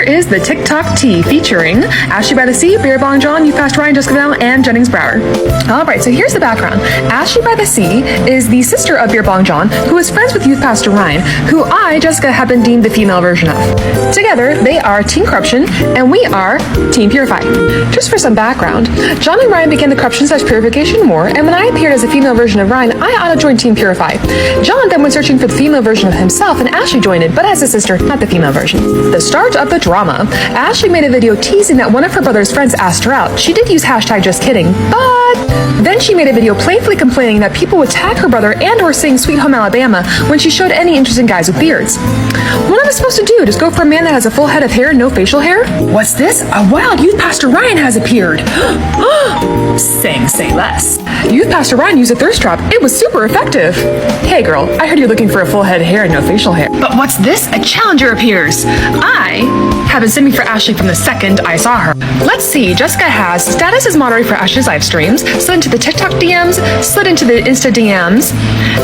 Here is the TikTok tea featuring Ashley by the Sea, Beer Bong John, Youth Pastor Ryan, Jessica Vanell, and Jennings Brower. Alright, so here's the background. Ashley by the Sea is the sister of Beer Bong John, who is friends with Youth Pastor Ryan, who I, Jessica, have been deemed the female version of. Together, they are Team Corruption, and we are Team Purify. Just for some background, John and Ryan began the Corruption/Purification War, and when I appeared as a female version of Ryan, I auto-joined Team Purify. John then went searching for the female version of himself, and Ashley joined it, but as a sister, not the female version. The start of the drama. Ashley made a video teasing that one of her brother's friends asked her out. She did use hashtag just kidding, but then she made a video playfully complaining that people would tag her brother and or sing Sweet Home Alabama when she showed any interest in guys with beards. What am I supposed to do? Just go for a man that has a full head of hair and no facial hair? What's this? A wild Youth Pastor Ryan has appeared. Say less. Youth Pastor Ryan used a thirst trap. It was super effective. Hey girl, I heard you're looking for a full head of hair and no facial hair. But what's this? A challenger appears. I have been simming for Ashley from the second I saw her. Let's see, Jessica has status as moderator for Ashley's live streams, slid into the TikTok DMs, slid into the Insta DMs,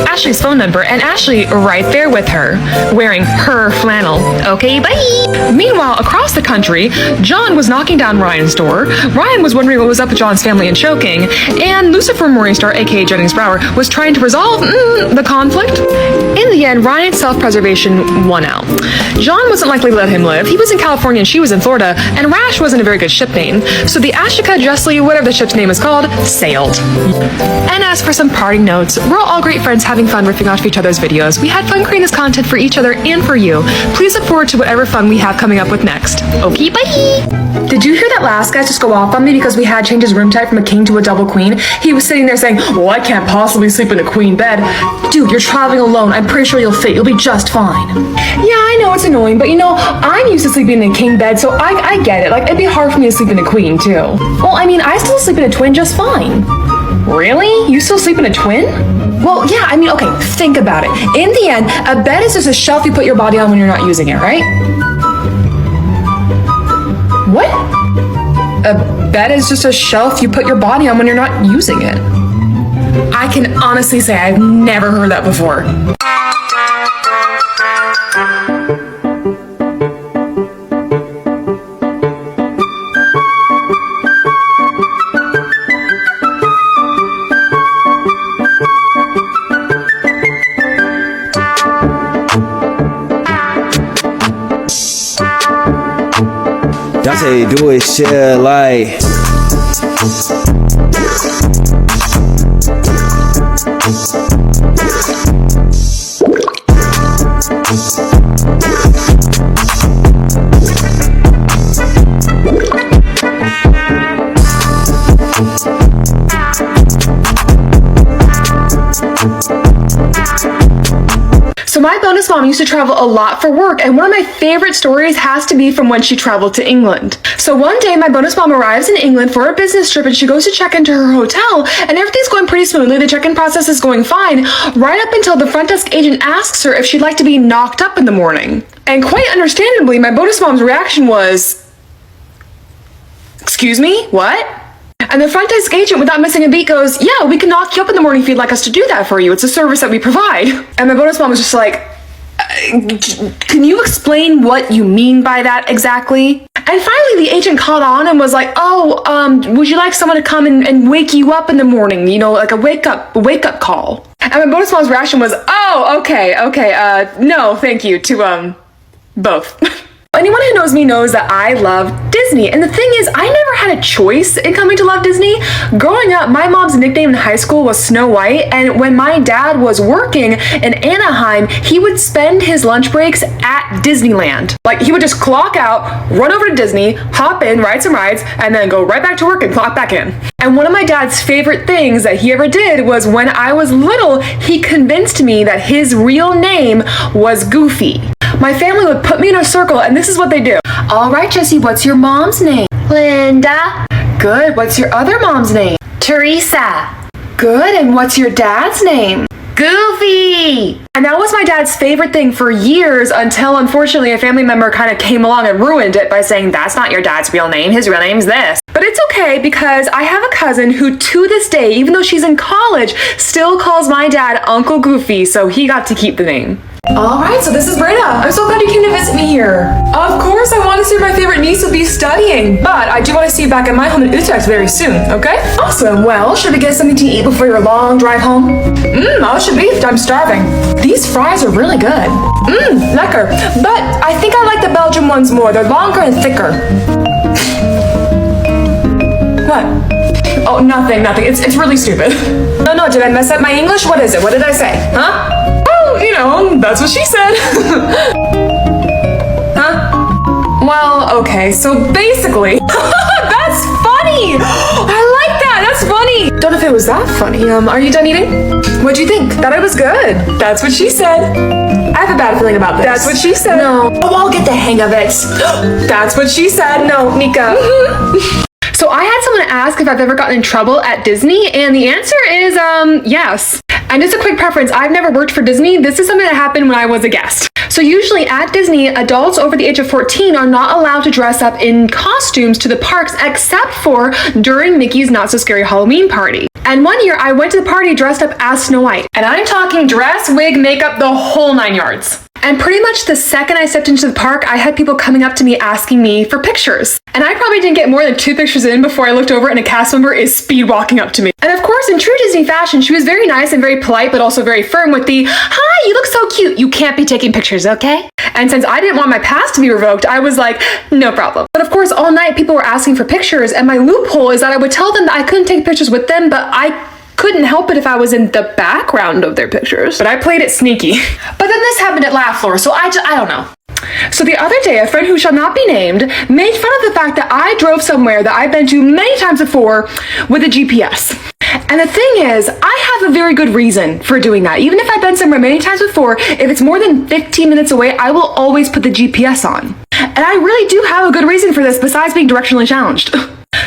Ashley's phone number, and Ashley right there with her, wearing her flannel. Okay, bye! Meanwhile, across the country, John was knocking down Ryan's door, Ryan was wondering what was up with John's family and choking, and Lucifer Morningstar, aka Jennings Brower, was trying to resolve the conflict. In the end, Ryan's self-preservation won out. John wasn't likely to let him live. He was in California and she was in Florida, and Rash wasn't a very good ship name, so the Ashika Jessley, whatever the ship's name is called, sailed. And as for some parting notes, we're all great friends having fun riffing off each other's videos. We had fun creating this content for each other and for you. Please look forward to whatever fun we have coming up with next. Okay, bye! Did you hear that last guy just go off on me because we had changed his room type from a king to a double queen? He was sitting there saying, well, I can't possibly sleep in a queen bed. Dude, you're traveling alone. I'm pretty sure you'll fit. You'll be just fine. Yeah, I know it's annoying, but you know, I'm used to sleeping in a king bed, so I get it. Like, it'd be hard for me to sleep in a queen, too. Well, I mean, I still sleep in a twin just fine. Really? You still sleep in a twin? Well, yeah, I mean, okay, think about it. In the end, a bed is just a shelf you put your body on when you're not using it, right? What? A bed is just a shelf you put your body on when you're not using it. I can honestly say I've never heard that before. That's how you do it, shit, like. So my bonus mom used to travel a lot for work, and one of my favorite stories has to be from when she traveled to England. So one day my bonus mom arrives in England for a business trip, and she goes to check into her hotel, and everything's going pretty smoothly. The check-in process is going fine, right up until the front desk agent asks her if she'd like to be knocked up in the morning. And quite understandably, my bonus mom's reaction was, "Excuse me, what?" And the front desk agent, without missing a beat, goes, "Yeah, we can knock you up in the morning if you'd like us to do that for you. It's a service that we provide." And my bonus mom was just like, "Can you explain what you mean by that exactly?" And finally, the agent caught on and was like, would you like someone to come and wake you up in the morning? You know, like a wake up call. And my bonus mom's reaction was, okay, no, thank you, to, both. Anyone who knows me knows that I love Disney. And the thing is, I never had a choice in coming to love Disney. Growing up, my mom's nickname in high school was Snow White. And when my dad was working in Anaheim, he would spend his lunch breaks at Disneyland. Like, he would just clock out, run over to Disney, hop in, ride some rides, and then go right back to work and clock back in. And one of my dad's favorite things that he ever did was when I was little, he convinced me that his real name was Goofy. My family would put me in a circle, and this is what they do. All right, Jessie, what's your mom's name? Linda. Good. What's your other mom's name? Teresa. Good. And what's your dad's name? Goofy. And that was my dad's favorite thing for years until, unfortunately, a family member kind of came along and ruined it by saying, that's not your dad's real name. His real name's this. But it's okay because I have a cousin who, to this day, even though she's in college, still calls my dad Uncle Goofy, so he got to keep the name. Alright, so this is Breda. I'm so glad you came to visit me here. Of course, I want to see where my favorite niece will be studying, but I do want to see you back at my home in Utrecht very soon, okay? Awesome. Well, should we get something to eat before your long drive home? Alsjeblieft, I'm starving. These fries are really good. Lekker. But I think I like the Belgian ones more. They're longer and thicker. What? Oh, nothing. It's really stupid. No, did I mess up my English? What is it? What did I say? Huh? Oh, that's what she said. Huh? Well, okay, so basically, that's funny! I like that, that's funny! Don't know if it was that funny. Are you done eating? What'd you think? Thought it was good. That's what she said. I have a bad feeling about this. That's what she said. No. Oh, I'll get the hang of it. That's what she said. No, Nika. So I had someone ask if I've ever gotten in trouble at Disney, and the answer is, yes. And just a quick preference, I've never worked for Disney. This is something that happened when I was a guest. So usually at Disney, adults over the age of 14 are not allowed to dress up in costumes to the parks except for during Mickey's Not So Scary Halloween party. And one year I went to the party dressed up as Snow White. And I'm talking dress, wig, makeup, the whole 9 yards. And pretty much the second I stepped into the park, I had people coming up to me asking me for pictures. And I probably didn't get more than 2 pictures in before I looked over and a cast member is speed walking up to me. And of course, in true Disney fashion, she was very nice and very polite, but also very firm with the, "Hi, you look so cute. You can't be taking pictures, okay?" And since I didn't want my pass to be revoked, I was like, no problem. But of course, all night people were asking for pictures, and my loophole is that I would tell them that I couldn't take pictures with them, but I couldn't help it if I was in the background of their pictures. But I played it sneaky. But then this happened at Laugh Floor, so I don't know. So the other day, a friend who shall not be named made fun of the fact that I drove somewhere that I've been to many times before with a GPS. And the thing is, I have a very good reason for doing that. Even if I've been somewhere many times before, if it's more than 15 minutes away, I will always put the GPS on. And I really do have a good reason for this besides being directionally challenged.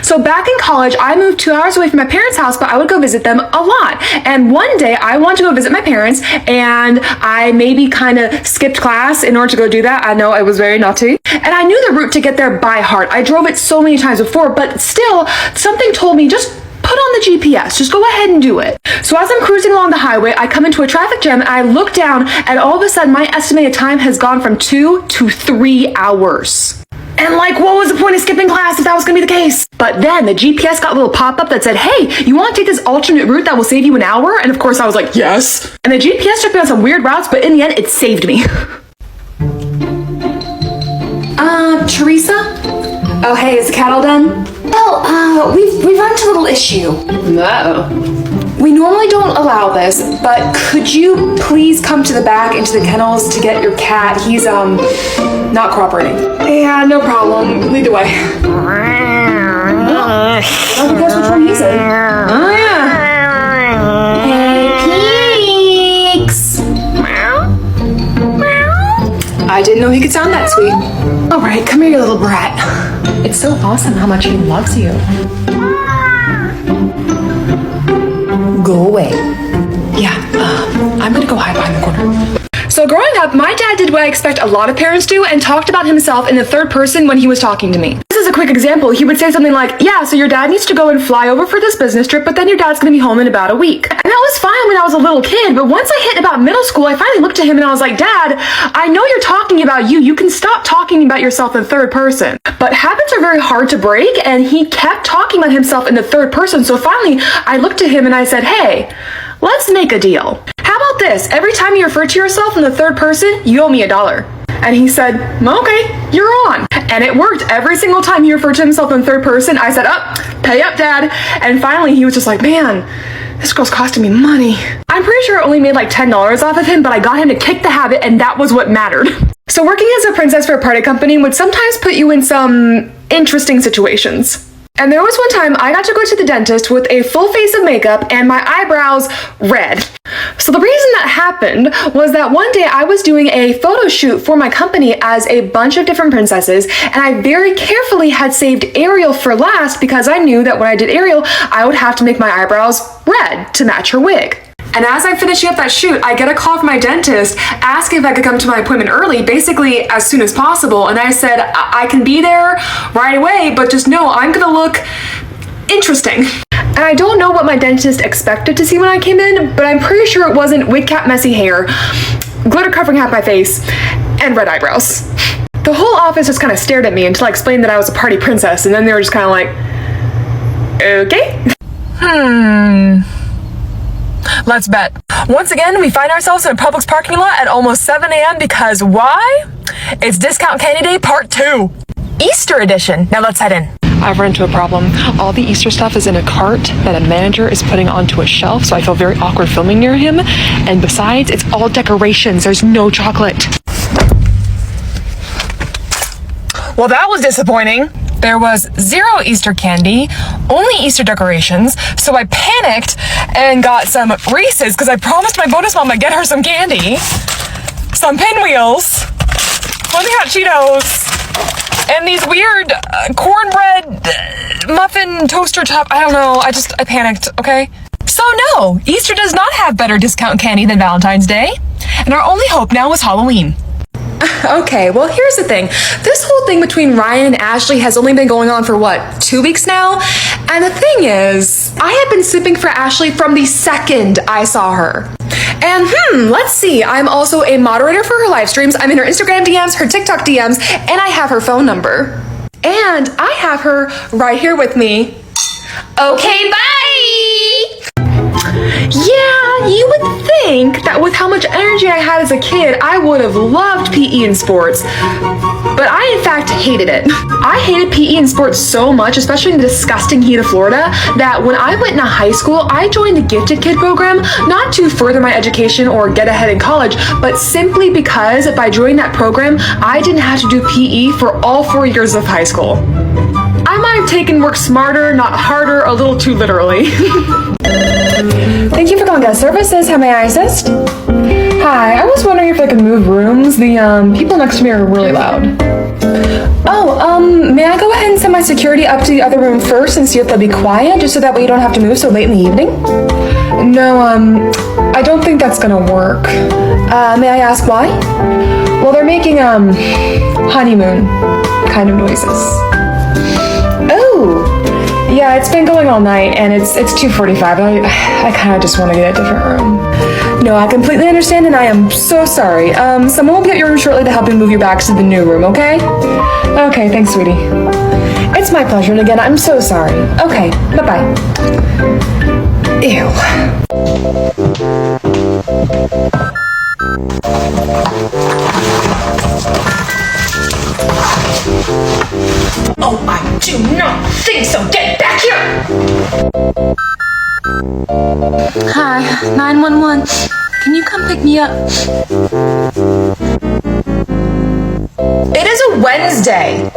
So back in college, I moved 2 hours away from my parents' house, but I would go visit them a lot. And one day I wanted to go visit my parents, and I maybe kind of skipped class in order to go do that. I know I was very naughty. And I knew the route to get there by heart. I drove it so many times before, but still, something told me just put on the GPS, just go ahead and do it. So as I'm cruising along the highway, I come into a traffic jam and I look down, and all of a sudden my estimated time has gone from 2 to 3 hours. And like, what was the point of skipping class if that was gonna be the case? But then the GPS got a little pop-up that said, "Hey, you wanna take this alternate route that will save you an hour?" And of course I was like, yes. And the GPS took me on some weird routes, but in the end, it saved me. Teresa? Oh, hey, is the cat all done? Well, we've run into a little issue. No. We normally don't allow this, but could you please come to the back into the kennels to get your cat? He's, not cooperating. Yeah, no problem. Lead the way. Oh, guess which one he's in. Oh, yeah. Hey, Peeks. I didn't know he could sound that sweet. All right, come here, you little brat. It's so awesome how much he loves you. Go away. Yeah, I'm gonna go hide behind the corner. So growing up, my dad did what I expect a lot of parents do and talked about himself in the third person when he was talking to me. This is a quick example. He would say something like, "Yeah, so your dad needs to go and fly over for this business trip, but then your dad's gonna be home in about a week." And that was fine when I was a little kid, but once I hit about middle school, I finally looked at him and I was like, "Dad, I know you're talking about you. You can stop talking about yourself in third person." But habits are very hard to break, and he kept talking about himself in the third person. So finally, I looked at him and I said, "Hey, let's make a deal. How about this? Every time you refer to yourself in the third person, you owe me $1. And he said, "Okay, you're on." And it worked. Every single time he referred to himself in third person, I said, "Pay up, Dad." And finally, he was just like, "Man, this girl's costing me money." I'm pretty sure I only made like $10 off of him, but I got him to kick the habit, and that was what mattered. So working as a princess for a party company would sometimes put you in some interesting situations. And there was one time I got to go to the dentist with a full face of makeup and my eyebrows red. So the reason that happened was that one day I was doing a photo shoot for my company as a bunch of different princesses, and I very carefully had saved Ariel for last because I knew that when I did Ariel, I would have to make my eyebrows red to match her wig. And as I'm finishing up that shoot, I get a call from my dentist asking if I could come to my appointment early, basically as soon as possible. And I said, I can be there right away, but just know I'm gonna look interesting. And I don't know what my dentist expected to see when I came in, but I'm pretty sure it wasn't wig cap messy hair. glitter covering half my face, and red eyebrows. The whole office just kind of stared at me until I explained that I was a party princess, and then they were just kind of like, okay. Let's bet. Once again, we find ourselves in a Publix parking lot at almost 7 a.m. because why? It's Discount Candy Day Part 2. Easter edition. Now let's head in. I've run into a problem. All the Easter stuff is in a cart that a manager is putting onto a shelf, so I feel very awkward filming near him. And besides, it's all decorations. There's no chocolate. Well, that was disappointing. There was 0 Easter candy, only Easter decorations, so I panicked and got some Reese's because I promised my bonus mom I'd get her some candy, some pinwheels, Flaming Hot Cheetos, and these weird cornbread muffin toaster top. I don't know. I panicked, okay? So no, Easter does not have better discount candy than Valentine's Day, and our only hope now is Halloween. Okay, well, here's the thing. This whole thing between Ryan and Ashley has only been going on for, 2 weeks now? And the thing is, I have been sipping for Ashley from the second I saw her. And let's see, I'm also a moderator for her live streams. I'm in her Instagram DMs, her TikTok DMs, and I have her phone number. And I have her right here with me. Okay, bye! Yeah, you would think that with how much energy I had as a kid, I would have loved PE and sports. But I, in fact, hated it. I hated PE and sports so much, especially in the disgusting heat of Florida, that when I went into high school, I joined the Gifted Kid program, not to further my education or get ahead in college, but simply because by joining that program, I didn't have to do PE for all 4 years of high school. I might have taken work smarter, not harder, a little too literally. Thank you for calling guest services. How may I assist? Hi, I was wondering if I could move rooms. The people next to me are really loud. May I go ahead and send my security up to the other room first and see if they'll be quiet, just so that way you don't have to move so late in the evening? No, I don't think that's gonna work. May I ask why? Well, they're making, honeymoon kind of noises. Oh! Yeah, it's been going all night, and it's 2:45. I kind of just want to get a different room. No, I completely understand, and I am so sorry. Someone will be at your room shortly to help you move your bags to the new room, okay? Okay, thanks, sweetie. It's my pleasure, and again, I'm so sorry. Okay, bye-bye. Ew. Oh, I do not think so! Get back here! Hi, 911. Can you come pick me up? It is a Wednesday.